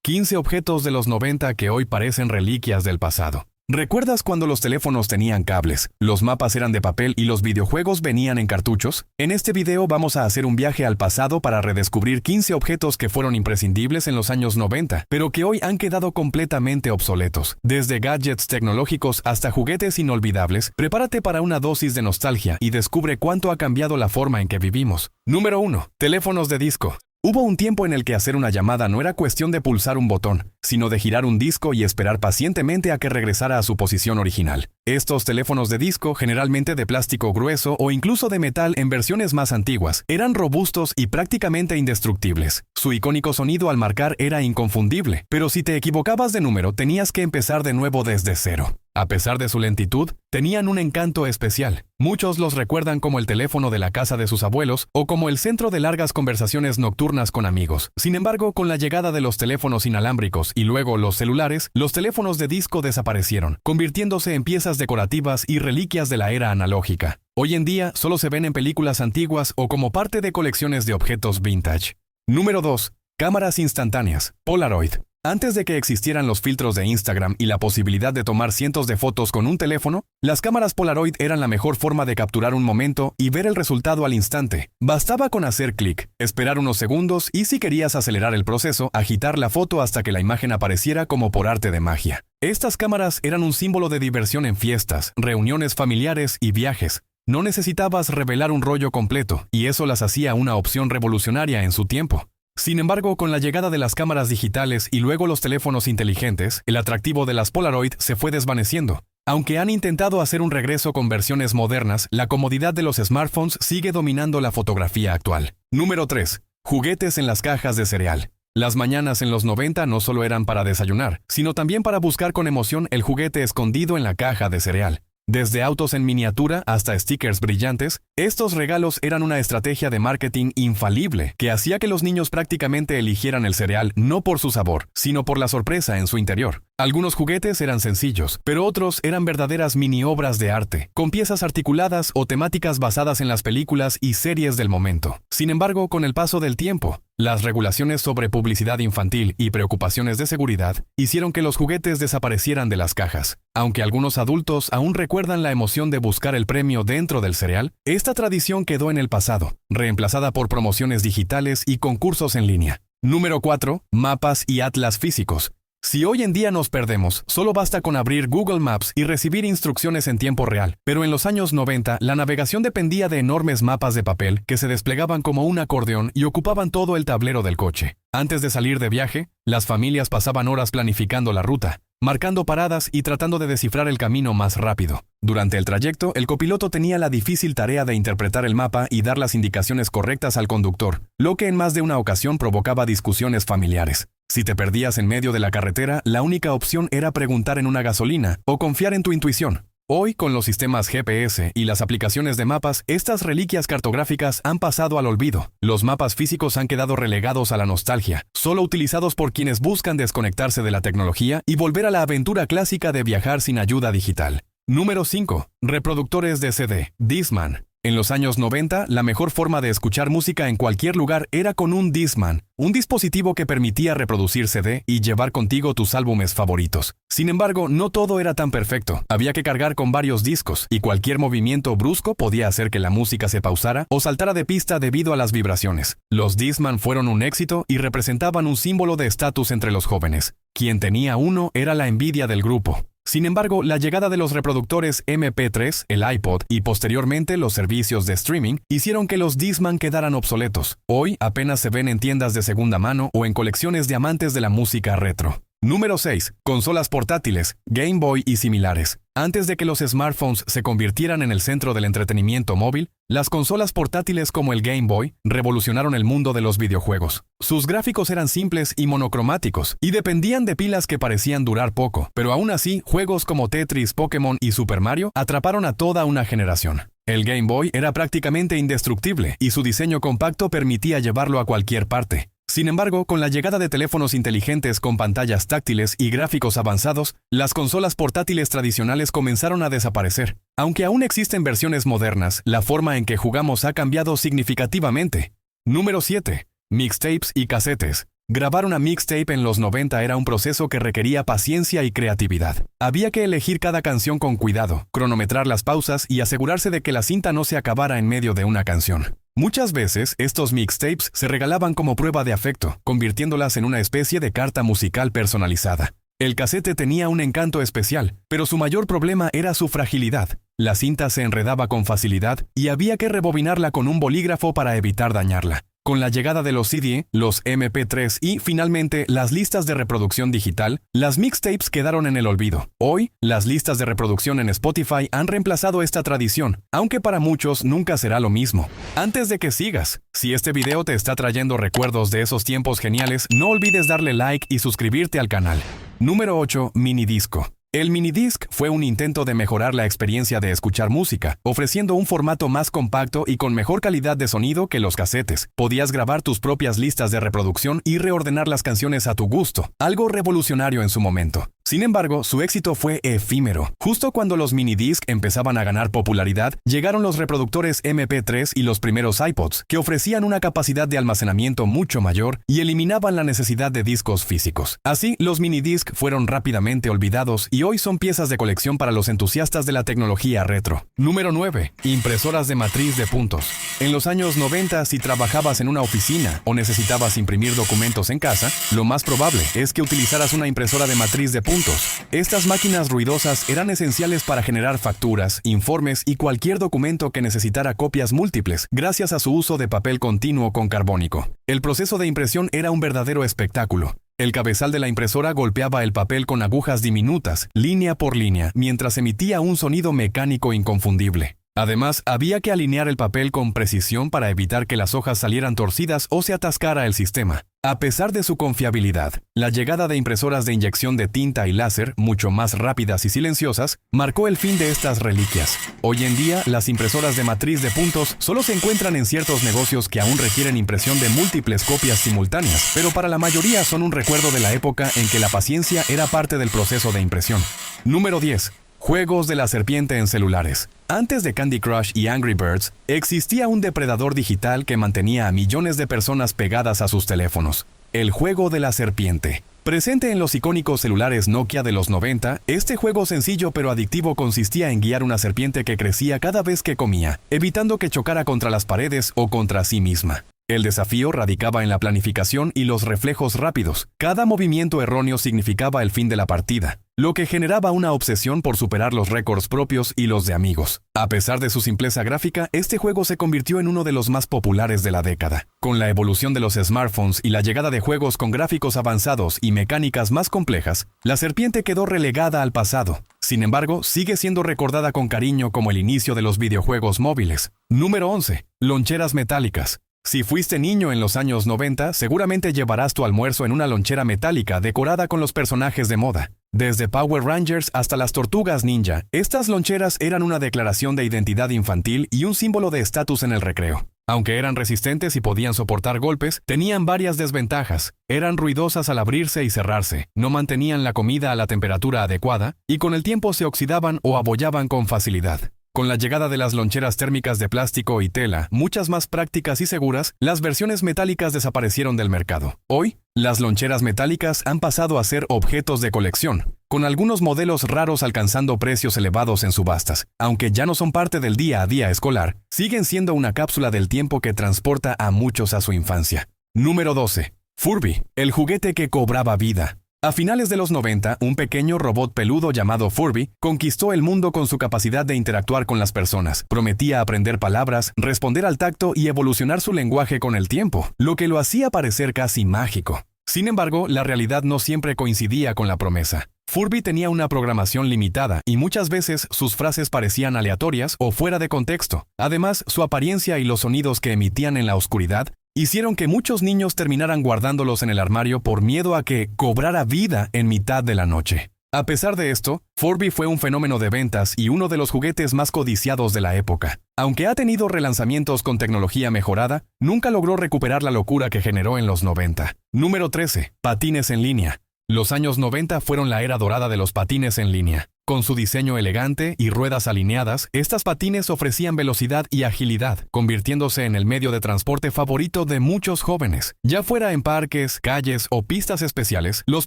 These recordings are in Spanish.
15 objetos de los 90 que hoy parecen reliquias del pasado. ¿Recuerdas cuando los teléfonos tenían cables, los mapas eran de papel y los videojuegos venían en cartuchos? En este video vamos a hacer un viaje al pasado para redescubrir 15 objetos que fueron imprescindibles en los años 90, pero que hoy han quedado completamente obsoletos. Desde gadgets tecnológicos hasta juguetes inolvidables, prepárate para una dosis de nostalgia y descubre cuánto ha cambiado la forma en que vivimos. Número 1. Teléfonos de disco. Hubo un tiempo en el que hacer una llamada no era cuestión de pulsar un botón, sino de girar un disco y esperar pacientemente a que regresara a su posición original. Estos teléfonos de disco, generalmente de plástico grueso o incluso de metal en versiones más antiguas, eran robustos y prácticamente indestructibles. Su icónico sonido al marcar era inconfundible, pero si te equivocabas de número tenías que empezar de nuevo desde cero. A pesar de su lentitud, tenían un encanto especial. Muchos los recuerdan como el teléfono de la casa de sus abuelos o como el centro de largas conversaciones nocturnas con amigos. Sin embargo, con la llegada de los teléfonos inalámbricos y luego los celulares, los teléfonos de disco desaparecieron, convirtiéndose en piezas decorativas y reliquias de la era analógica. Hoy en día solo se ven en películas antiguas o como parte de colecciones de objetos vintage. Número 2. Cámaras instantáneas. Polaroid. Antes de que existieran los filtros de Instagram y la posibilidad de tomar cientos de fotos con un teléfono, las cámaras Polaroid eran la mejor forma de capturar un momento y ver el resultado al instante. Bastaba con hacer clic, esperar unos segundos y si querías acelerar el proceso, agitar la foto hasta que la imagen apareciera como por arte de magia. Estas cámaras eran un símbolo de diversión en fiestas, reuniones familiares y viajes. No necesitabas revelar un rollo completo, y eso las hacía una opción revolucionaria en su tiempo. Sin embargo, con la llegada de las cámaras digitales y luego los teléfonos inteligentes, el atractivo de las Polaroid se fue desvaneciendo. Aunque han intentado hacer un regreso con versiones modernas, la comodidad de los smartphones sigue dominando la fotografía actual. Número 3. Juguetes en las cajas de cereal. Las mañanas en los 90 no solo eran para desayunar, sino también para buscar con emoción el juguete escondido en la caja de cereal. Desde autos en miniatura hasta stickers brillantes, estos regalos eran una estrategia de marketing infalible que hacía que los niños prácticamente eligieran el cereal no por su sabor, sino por la sorpresa en su interior. Algunos juguetes eran sencillos, pero otros eran verdaderas mini obras de arte, con piezas articuladas o temáticas basadas en las películas y series del momento. Sin embargo, con el paso del tiempo, las regulaciones sobre publicidad infantil y preocupaciones de seguridad hicieron que los juguetes desaparecieran de las cajas. Aunque algunos adultos aún recuerdan la emoción de buscar el premio dentro del cereal, esta tradición quedó en el pasado, reemplazada por promociones digitales y concursos en línea. Número 4. Mapas y atlas físicos. Si hoy en día nos perdemos, solo basta con abrir Google Maps y recibir instrucciones en tiempo real. Pero en los años 90, la navegación dependía de enormes mapas de papel que se desplegaban como un acordeón y ocupaban todo el tablero del coche. Antes de salir de viaje, las familias pasaban horas planificando la ruta, marcando paradas y tratando de descifrar el camino más rápido. Durante el trayecto, el copiloto tenía la difícil tarea de interpretar el mapa y dar las indicaciones correctas al conductor, lo que en más de una ocasión provocaba discusiones familiares. Si te perdías en medio de la carretera, la única opción era preguntar en una gasolina o confiar en tu intuición. Hoy, con los sistemas GPS y las aplicaciones de mapas, estas reliquias cartográficas han pasado al olvido. Los mapas físicos han quedado relegados a la nostalgia, solo utilizados por quienes buscan desconectarse de la tecnología y volver a la aventura clásica de viajar sin ayuda digital. Número 5. Reproductores de CD. Discman. En los años 90, la mejor forma de escuchar música en cualquier lugar era con un Discman, un dispositivo que permitía reproducir CD y llevar contigo tus álbumes favoritos. Sin embargo, no todo era tan perfecto. Había que cargar con varios discos, y cualquier movimiento brusco podía hacer que la música se pausara o saltara de pista debido a las vibraciones. Los Discman fueron un éxito y representaban un símbolo de estatus entre los jóvenes. Quien tenía uno era la envidia del grupo. Sin embargo, la llegada de los reproductores MP3, el iPod y posteriormente los servicios de streaming hicieron que los Discman quedaran obsoletos. Hoy apenas se ven en tiendas de segunda mano o en colecciones de amantes de la música retro. Número 6. Consolas portátiles, Game Boy y similares. Antes de que los smartphones se convirtieran en el centro del entretenimiento móvil, las consolas portátiles como el Game Boy revolucionaron el mundo de los videojuegos. Sus gráficos eran simples y monocromáticos, y dependían de pilas que parecían durar poco, pero aún así, juegos como Tetris, Pokémon y Super Mario atraparon a toda una generación. El Game Boy era prácticamente indestructible, y su diseño compacto permitía llevarlo a cualquier parte. Sin embargo, con la llegada de teléfonos inteligentes con pantallas táctiles y gráficos avanzados, las consolas portátiles tradicionales comenzaron a desaparecer. Aunque aún existen versiones modernas, la forma en que jugamos ha cambiado significativamente. Número 7. Mixtapes y casetes. Grabar una mixtape en los 90 era un proceso que requería paciencia y creatividad. Había que elegir cada canción con cuidado, cronometrar las pausas y asegurarse de que la cinta no se acabara en medio de una canción. Muchas veces, estos mixtapes se regalaban como prueba de afecto, convirtiéndolas en una especie de carta musical personalizada. El casete tenía un encanto especial, pero su mayor problema era su fragilidad. La cinta se enredaba con facilidad y había que rebobinarla con un bolígrafo para evitar dañarla. Con la llegada de los CD, los MP3 y, finalmente, las listas de reproducción digital, las mixtapes quedaron en el olvido. Hoy, las listas de reproducción en Spotify han reemplazado esta tradición, aunque para muchos nunca será lo mismo. Antes de que sigas, si este video te está trayendo recuerdos de esos tiempos geniales, no olvides darle like y suscribirte al canal. Número 8. Minidisco. El minidisc fue un intento de mejorar la experiencia de escuchar música, ofreciendo un formato más compacto y con mejor calidad de sonido que los casetes. Podías grabar tus propias listas de reproducción y reordenar las canciones a tu gusto, algo revolucionario en su momento. Sin embargo, su éxito fue efímero. Justo cuando los minidisc empezaban a ganar popularidad, llegaron los reproductores MP3 y los primeros iPods, que ofrecían una capacidad de almacenamiento mucho mayor y eliminaban la necesidad de discos físicos. Así, los minidisc fueron rápidamente olvidados y hoy son piezas de colección para los entusiastas de la tecnología retro. Número 9. Impresoras de matriz de puntos. En los años 90, si trabajabas en una oficina o necesitabas imprimir documentos en casa, lo más probable es que utilizaras una impresora de matriz de puntos. Estas máquinas ruidosas eran esenciales para generar facturas, informes y cualquier documento que necesitara copias múltiples, gracias a su uso de papel continuo con carbónico. El proceso de impresión era un verdadero espectáculo. El cabezal de la impresora golpeaba el papel con agujas diminutas, línea por línea, mientras emitía un sonido mecánico inconfundible. Además, había que alinear el papel con precisión para evitar que las hojas salieran torcidas o se atascara el sistema. A pesar de su confiabilidad, la llegada de impresoras de inyección de tinta y láser, mucho más rápidas y silenciosas, marcó el fin de estas reliquias. Hoy en día, las impresoras de matriz de puntos solo se encuentran en ciertos negocios que aún requieren impresión de múltiples copias simultáneas, pero para la mayoría son un recuerdo de la época en que la paciencia era parte del proceso de impresión. Número 10. Juegos de la serpiente en celulares. Antes de Candy Crush y Angry Birds, existía un depredador digital que mantenía a millones de personas pegadas a sus teléfonos. El juego de la serpiente. Presente en los icónicos celulares Nokia de los 90, este juego sencillo pero adictivo consistía en guiar una serpiente que crecía cada vez que comía, evitando que chocara contra las paredes o contra sí misma. El desafío radicaba en la planificación y los reflejos rápidos. Cada movimiento erróneo significaba el fin de la partida, lo que generaba una obsesión por superar los récords propios y los de amigos. A pesar de su simpleza gráfica, este juego se convirtió en uno de los más populares de la década. Con la evolución de los smartphones y la llegada de juegos con gráficos avanzados y mecánicas más complejas, la serpiente quedó relegada al pasado. Sin embargo, sigue siendo recordada con cariño como el inicio de los videojuegos móviles. Número 11. Loncheras metálicas. Si fuiste niño en los años 90, seguramente llevarás tu almuerzo en una lonchera metálica decorada con los personajes de moda. Desde Power Rangers hasta las Tortugas Ninja, estas loncheras eran una declaración de identidad infantil y un símbolo de estatus en el recreo. Aunque eran resistentes y podían soportar golpes, tenían varias desventajas. Eran ruidosas al abrirse y cerrarse, no mantenían la comida a la temperatura adecuada y con el tiempo se oxidaban o abollaban con facilidad. Con la llegada de las loncheras térmicas de plástico y tela, muchas más prácticas y seguras, las versiones metálicas desaparecieron del mercado. Hoy, las loncheras metálicas han pasado a ser objetos de colección, con algunos modelos raros alcanzando precios elevados en subastas. Aunque ya no son parte del día a día escolar, siguen siendo una cápsula del tiempo que transporta a muchos a su infancia. Número 12. Furby, el juguete que cobraba vida. A finales de los 90, un pequeño robot peludo llamado Furby conquistó el mundo con su capacidad de interactuar con las personas. Prometía aprender palabras, responder al tacto y evolucionar su lenguaje con el tiempo, lo que lo hacía parecer casi mágico. Sin embargo, la realidad no siempre coincidía con la promesa. Furby tenía una programación limitada y muchas veces sus frases parecían aleatorias o fuera de contexto. Además, su apariencia y los sonidos que emitían en la oscuridad hicieron que muchos niños terminaran guardándolos en el armario por miedo a que cobrara vida en mitad de la noche. A pesar de esto, Furby fue un fenómeno de ventas y uno de los juguetes más codiciados de la época. Aunque ha tenido relanzamientos con tecnología mejorada, nunca logró recuperar la locura que generó en los 90. Número 13. Patines en línea. Los años 90 fueron la era dorada de los patines en línea. Con su diseño elegante y ruedas alineadas, estas patines ofrecían velocidad y agilidad, convirtiéndose en el medio de transporte favorito de muchos jóvenes. Ya fuera en parques, calles o pistas especiales, los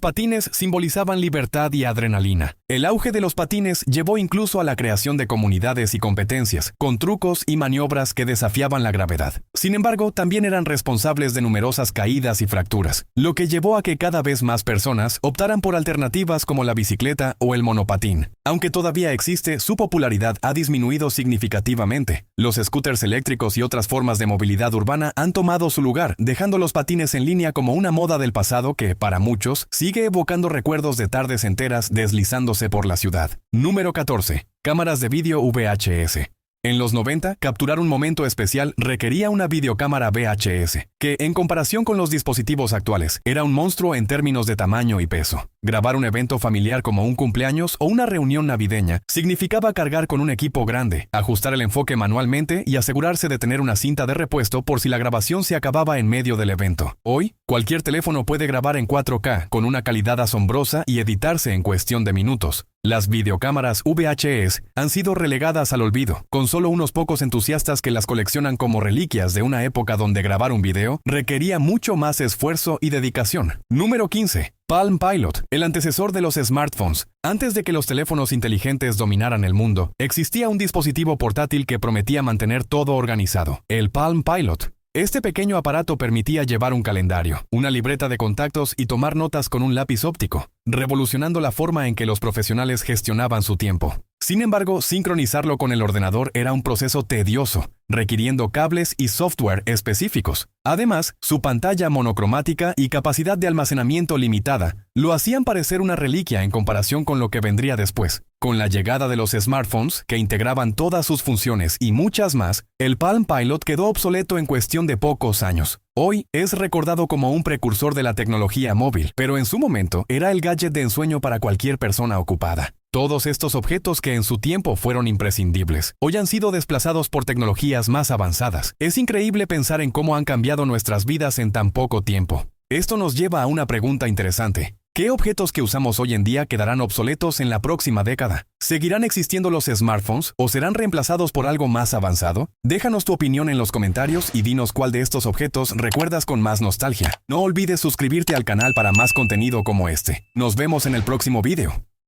patines simbolizaban libertad y adrenalina. El auge de los patines llevó incluso a la creación de comunidades y competencias, con trucos y maniobras que desafiaban la gravedad. Sin embargo, también eran responsables de numerosas caídas y fracturas, lo que llevó a que cada vez más personas optaran por alternativas como la bicicleta o el monopatín. Aunque todavía existe, su popularidad ha disminuido significativamente. Los scooters eléctricos y otras formas de movilidad urbana han tomado su lugar, dejando los patines en línea como una moda del pasado que, para muchos, sigue evocando recuerdos de tardes enteras deslizándose por la ciudad. Número 14. Cámaras de vídeo VHS. En los 90, capturar un momento especial requería una videocámara VHS, que, en comparación con los dispositivos actuales, era un monstruo en términos de tamaño y peso. Grabar un evento familiar como un cumpleaños o una reunión navideña significaba cargar con un equipo grande, ajustar el enfoque manualmente y asegurarse de tener una cinta de repuesto por si la grabación se acababa en medio del evento. Hoy, cualquier teléfono puede grabar en 4K con una calidad asombrosa y editarse en cuestión de minutos. Las videocámaras VHS han sido relegadas al olvido, con solo unos pocos entusiastas que las coleccionan como reliquias de una época donde grabar un video requería mucho más esfuerzo y dedicación. Número 15. Palm Pilot, el antecesor de los smartphones. Antes de que los teléfonos inteligentes dominaran el mundo, existía un dispositivo portátil que prometía mantener todo organizado, el Palm Pilot. Este pequeño aparato permitía llevar un calendario, una libreta de contactos y tomar notas con un lápiz óptico, revolucionando la forma en que los profesionales gestionaban su tiempo. Sin embargo, sincronizarlo con el ordenador era un proceso tedioso, requiriendo cables y software específicos. Además, su pantalla monocromática y capacidad de almacenamiento limitada lo hacían parecer una reliquia en comparación con lo que vendría después. Con la llegada de los smartphones, que integraban todas sus funciones y muchas más, el Palm Pilot quedó obsoleto en cuestión de pocos años. Hoy es recordado como un precursor de la tecnología móvil, pero en su momento era el gadget de ensueño para cualquier persona ocupada. Todos estos objetos que en su tiempo fueron imprescindibles, hoy han sido desplazados por tecnologías más avanzadas. Es increíble pensar en cómo han cambiado nuestras vidas en tan poco tiempo. Esto nos lleva a una pregunta interesante. ¿Qué objetos que usamos hoy en día quedarán obsoletos en la próxima década? ¿Seguirán existiendo los smartphones o serán reemplazados por algo más avanzado? Déjanos tu opinión en los comentarios y dinos cuál de estos objetos recuerdas con más nostalgia. No olvides suscribirte al canal para más contenido como este. Nos vemos en el próximo video.